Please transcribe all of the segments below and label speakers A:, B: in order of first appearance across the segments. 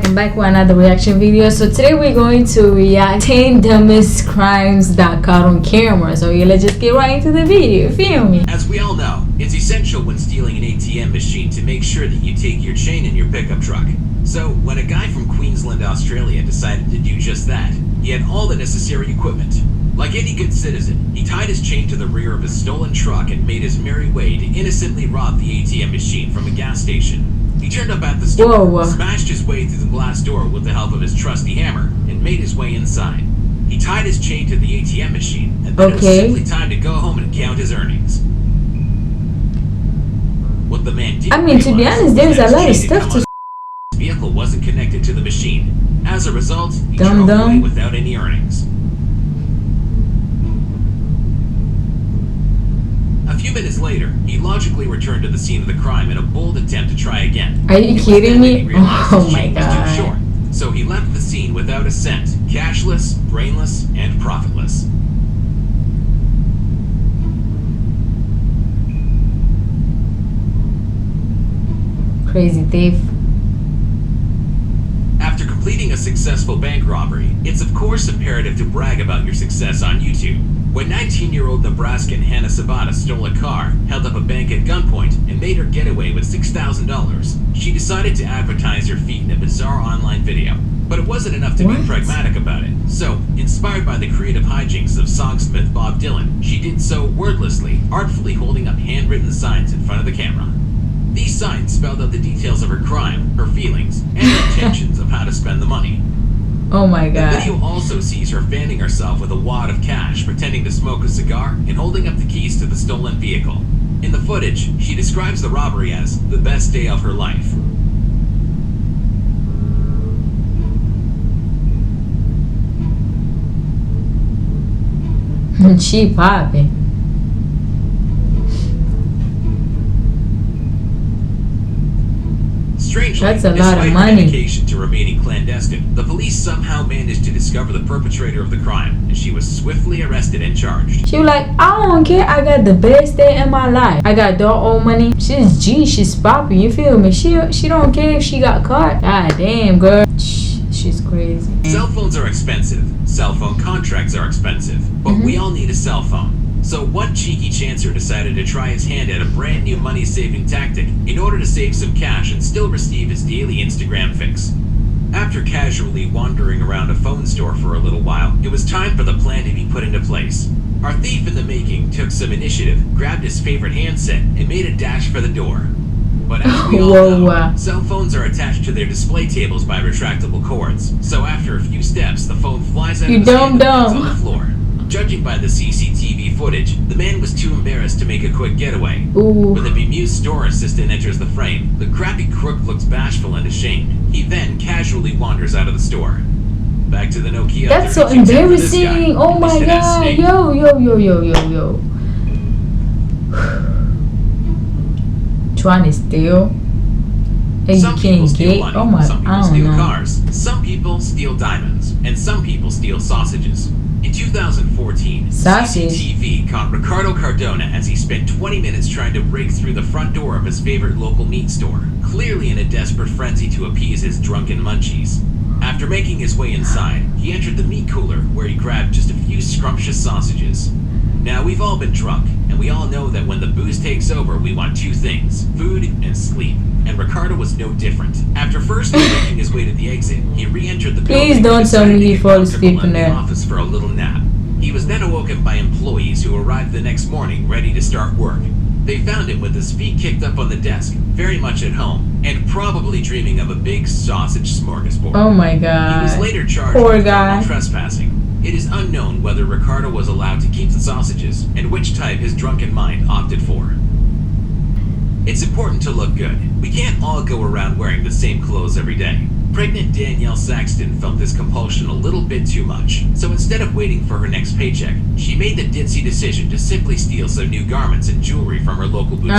A: and back with another reaction video. So today we're going to react 10 dumbest crimes that caught on camera. So yeah, let's just get right into the video, feel me?
B: As we all know, it's essential when stealing an ATM machine to make sure that you take your chain in your pickup truck. So when a guy from Queensland, Australia decided to do just that, he had all the necessary equipment. Like any good citizen, he tied his chain to the rear of his stolen truck and made his merry way to innocently rob the ATM machine from a gas station. He turned up at the store, smashed his way through the glass door with the help of his trusty hammer, and made his way inside. He tied his chain to the ATM machine, and then it was simply time to go home and count his earnings. What the man did,
A: to be honest, there's a lot of stuff to...
B: His vehicle wasn't connected to the machine. As a result, he drove away without any earnings. A few minutes later, he logically returned to the scene of the crime in a bold attempt to try again.
A: Are you kidding me? Oh my god.
B: Was too short, so he left the scene without a cent, cashless, brainless, and profitless.
A: Crazy thief.
B: After completing a successful bank robbery, it's of course imperative to brag about your success on YouTube. When 19-year-old Nebraskan Hannah Sabata stole a car, held up a bank at gunpoint, and made her getaway with $6,000, she decided to advertise her feat in a bizarre online video. But it wasn't enough to be pragmatic about it. So, inspired by the creative hijinks of songsmith Bob Dylan, she did so wordlessly, artfully holding up handwritten signs in front of the camera. These signs spelled out the details of her crime, her feelings, and her intentions of how to spend the money.
A: Oh my god.
B: The video also sees her fanning herself with a wad of cash, pretending to smoke a cigar, and holding up the keys to the stolen vehicle. In the footage, she describes the robbery as the best day of her life.
A: She popping.
B: Strangely,
A: that's a lot of money.
B: Despite her dedication to remaining clandestine, the police somehow managed to discover the perpetrator of the crime, and she was swiftly arrested and charged.
A: She was like, I don't care, I got the best day in my life. I got dog old money. She's G, she's popping, you feel me? She don't care if she got caught. God damn, girl. She's crazy.
B: Cell phones are expensive. Cell phone contracts are expensive. But we all need a cell phone. So one cheeky chancer decided to try his hand at a brand new money-saving tactic in order to save some cash and still receive his daily Instagram fix. After casually wandering around a phone store for a little while, it was time for the plan to be put into place. Our thief in the making took some initiative, grabbed his favorite handset, and made a dash for the door. But as we all know, cell phones are attached to their display tables by retractable cords, so after a few steps, the phone flies out of his hand and lands on the floor. Judging by the CCTV footage, the man was too embarrassed to make a quick getaway. When the bemused store assistant enters the frame, the crabby crook looks bashful and ashamed. He then casually wanders out of the store. Back to the Nokia.
A: That's so embarrassing. Oh my god. Yo. Trying to steal. And
B: some people steal money,
A: oh my,
B: some people steal cars, some people steal diamonds, and some people steal sausages. In 2014, CCTV caught Ricardo Cardona as he spent 20 minutes trying to break through the front door of his favorite local meat store, clearly in a desperate frenzy to appease his drunken munchies. After making his way inside, he entered the meat cooler where he grabbed just a few scrumptious sausages. Now, we've all been drunk, and we all know that when the booze takes over, we want two things, food and sleep. And Ricardo was no different. After first making his way to the exit, he re-entered the building.
A: Please don't tell me he fell asleep in there.
B: Office for a little nap. He was then awoken by employees who arrived the next morning ready to start work. They found him with his feet kicked up on the desk, very much at home, and probably dreaming of a big sausage smorgasbord.
A: Oh my god.
B: He was later charged with criminal trespassing. It is unknown whether Ricardo was allowed to keep the sausages, and which type his drunken mind opted for. It's important to look good. We can't all go around wearing the same clothes every day. Pregnant Danielle Saxton felt this compulsion a little bit too much, so instead of waiting for her next paycheck, she made the ditzy decision to simply steal some new garments and jewelry from her local boutique.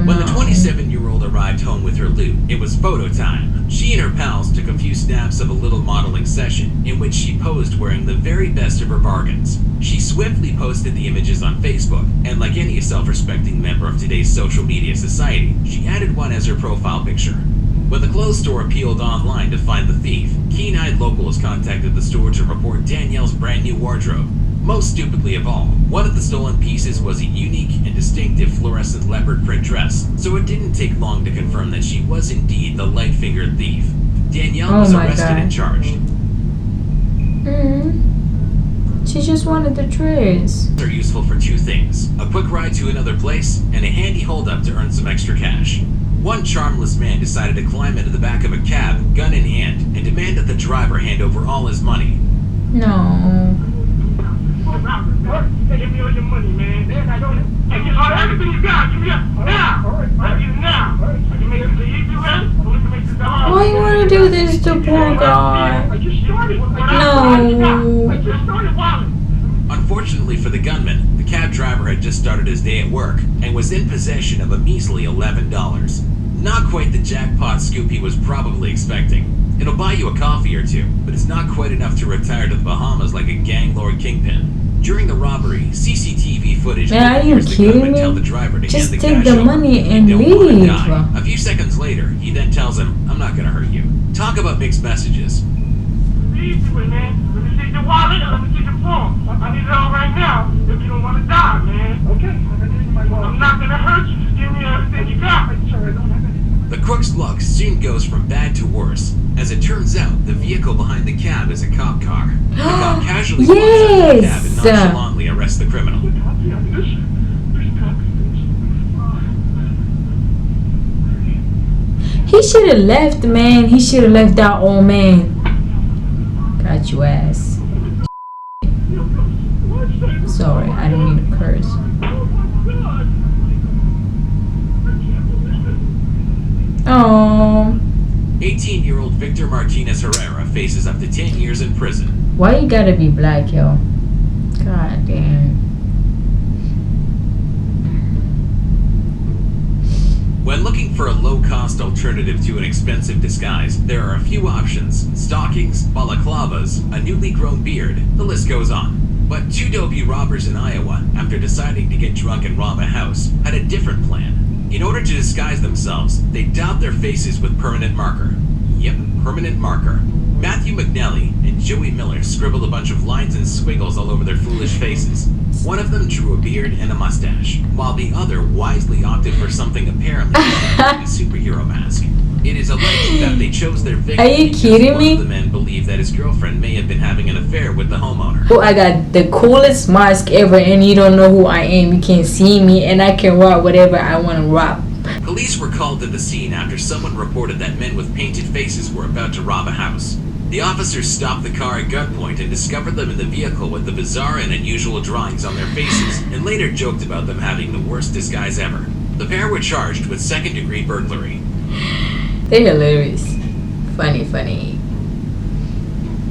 B: When the 27-year-old arrived home with her loot, it was photo time. She and her pals took a few snaps of a little modeling session, in which she posed wearing the very best of her bargains. She swiftly posted the images on Facebook, and like any self-respecting member of today's social media society, she added one as her profile picture. When the clothes store appealed online to find the thief, keen-eyed locals contacted the store to report Danielle's brand new wardrobe. Most stupidly of all, one of the stolen pieces was a unique and distinctive fluorescent leopard print dress, so it didn't take long to confirm that she was indeed the light-fingered thief. Danielle was arrested and charged.
A: She just wanted the dress.
B: They're useful for two things: a quick ride to another place, and a handy hold-up to earn some extra cash. One charmless man decided to climb into the back of a cab, gun in hand, and demand that the driver hand over all his money.
A: No.
C: Give me all your money, man. Hey, get all everything you got. Give me up now. I need it now. I can make it to you,
A: Why you want to do this to poor guy? No.
B: Unfortunately for the gunman, the cab driver had just started his day at work and was in possession of a measly $11. Not quite the jackpot scoop he was probably expecting. It'll buy you a coffee or two, but it's not quite enough to retire to the Bahamas like a gang lord kingpin. During the robbery, CCTV footage
A: hears the gunman tell the driver to hand the cash over. Just take the money and leave.
B: A few seconds later, he then tells him, "I'm not gonna hurt you." Talk about mixed messages.
C: Easy way, man. Let me see your wallet and let me see your phone. I need it all right now if you don't want to die, man. Okay. I'm not gonna hurt you. Just give me everything you got. Sorry, I don't have anything.
B: The crook's luck soon goes from bad to worse. As it turns out, the vehicle behind the cab is a cop car. The cop casually walks out of the cab and nonchalantly arrests the criminal.
A: He should have left, man. He should have left that old man. Got you ass. Sorry, I don't mean to curse. Oh.
B: 18-year-old Victor Martinez Herrera faces up to 10 years in prison.
A: Why you gotta be black, yo? God damn.
B: When looking for a low-cost alternative to an expensive disguise, there are a few options: stockings, balaclavas, a newly grown beard, the list goes on. But two dopey robbers in Iowa, after deciding to get drunk and rob a house, had a different plan. In order to disguise themselves, they daubed their faces with permanent marker. Yep, permanent marker. Matthew McNally and Joey Miller scribbled a bunch of lines and squiggles all over their foolish faces. One of them drew a beard and a mustache, while the other wisely opted for something apparently like a superhero mask. It is alleged that they chose their victim
A: Are you kidding me?
B: One of the men believed that his girlfriend may have been having an affair with the homeowner.
A: Oh, I got the coolest mask ever, and you don't know who I am. You can't see me, and I can rob whatever I want to rob.
B: Police were called to the scene after someone reported that men with painted faces were about to rob a house. The officers stopped the car at gunpoint and discovered them in the vehicle with the bizarre and unusual drawings on their faces, and later joked about them having the worst disguise ever. The pair were charged with second-degree burglary.
A: They're hilarious. Funny.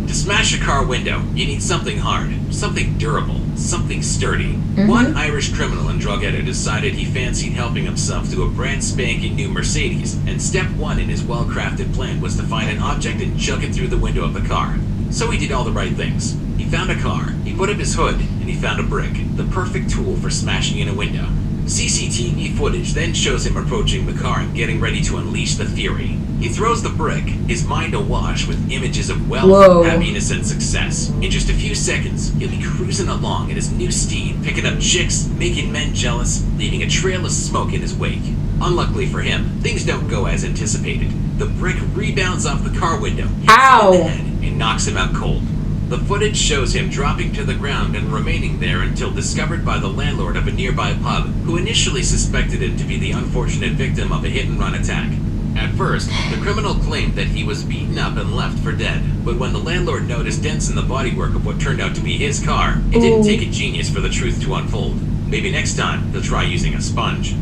B: To smash a car window, you need something hard, something durable, something sturdy. One Irish criminal and drug addict decided he fancied helping himself to a brand spanking new Mercedes, and step one in his well-crafted plan was to find an object and chuck it through the window of the car. So he did all the right things. He found a car, he put up his hood, and he found a brick, the perfect tool for smashing in a window. CCTV footage then shows him approaching the car and getting ready to unleash the fury. He throws the brick, his mind awash with images of wealth, happiness, and success. In just a few seconds, he'll be cruising along in his new steed, picking up chicks, making men jealous, leaving a trail of smoke in his wake. Unluckily for him, things don't go as anticipated. The brick rebounds off the car window, hits him in the head, and knocks him out cold. The footage shows him dropping to the ground and remaining there until discovered by the landlord of a nearby pub, who initially suspected him to be the unfortunate victim of a hit-and-run attack. At first, the criminal claimed that he was beaten up and left for dead, but when the landlord noticed dents in the bodywork of what turned out to be his car, it didn't take a genius for the truth to unfold. Maybe next time, he'll try using a sponge.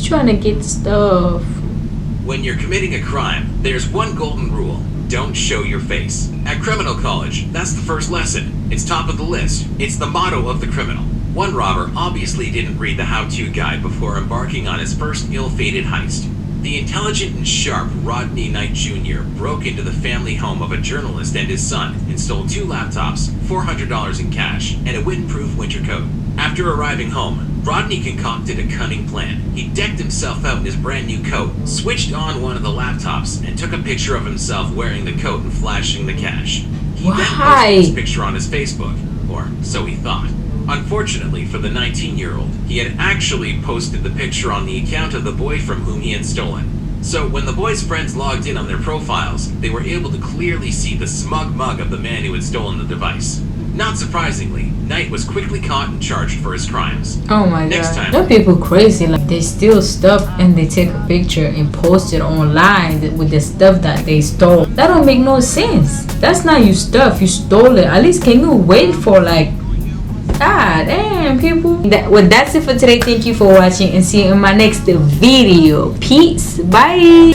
A: Trying to get stuff.
B: When you're committing a crime, there's one golden rule: don't show your face. At criminal college, that's the first lesson. It's top of the list. It's the motto of the criminal. One robber obviously didn't read the how-to guide before embarking on his first ill-fated heist. The intelligent and sharp Rodney Knight Jr. broke into the family home of a journalist and his son and stole 2 laptops, $400 in cash, and a windproof winter coat. After arriving home, Rodney concocted a cunning plan. He decked himself out in his brand new coat, switched on one of the laptops, and took a picture of himself wearing the coat and flashing the cash. He then posted this picture on his Facebook, or so he thought. Unfortunately for the 19-year-old, he had actually posted the picture on the account of the boy from whom he had stolen. So when the boy's friends logged in on their profiles, they were able to clearly see the smug mug of the man who had stolen the device. Not surprisingly, Knight was quickly caught and charged for his crimes.
A: Oh my
B: Next
A: god.
B: time-
A: Them people crazy. Like, they steal stuff and they take a picture and post it online with the stuff that they stole. That don't make no sense. That's not your stuff. You stole it. At least can you wait for like... God damn, people. That's it for today. Thank you for watching and see you in my next video. Peace. Bye.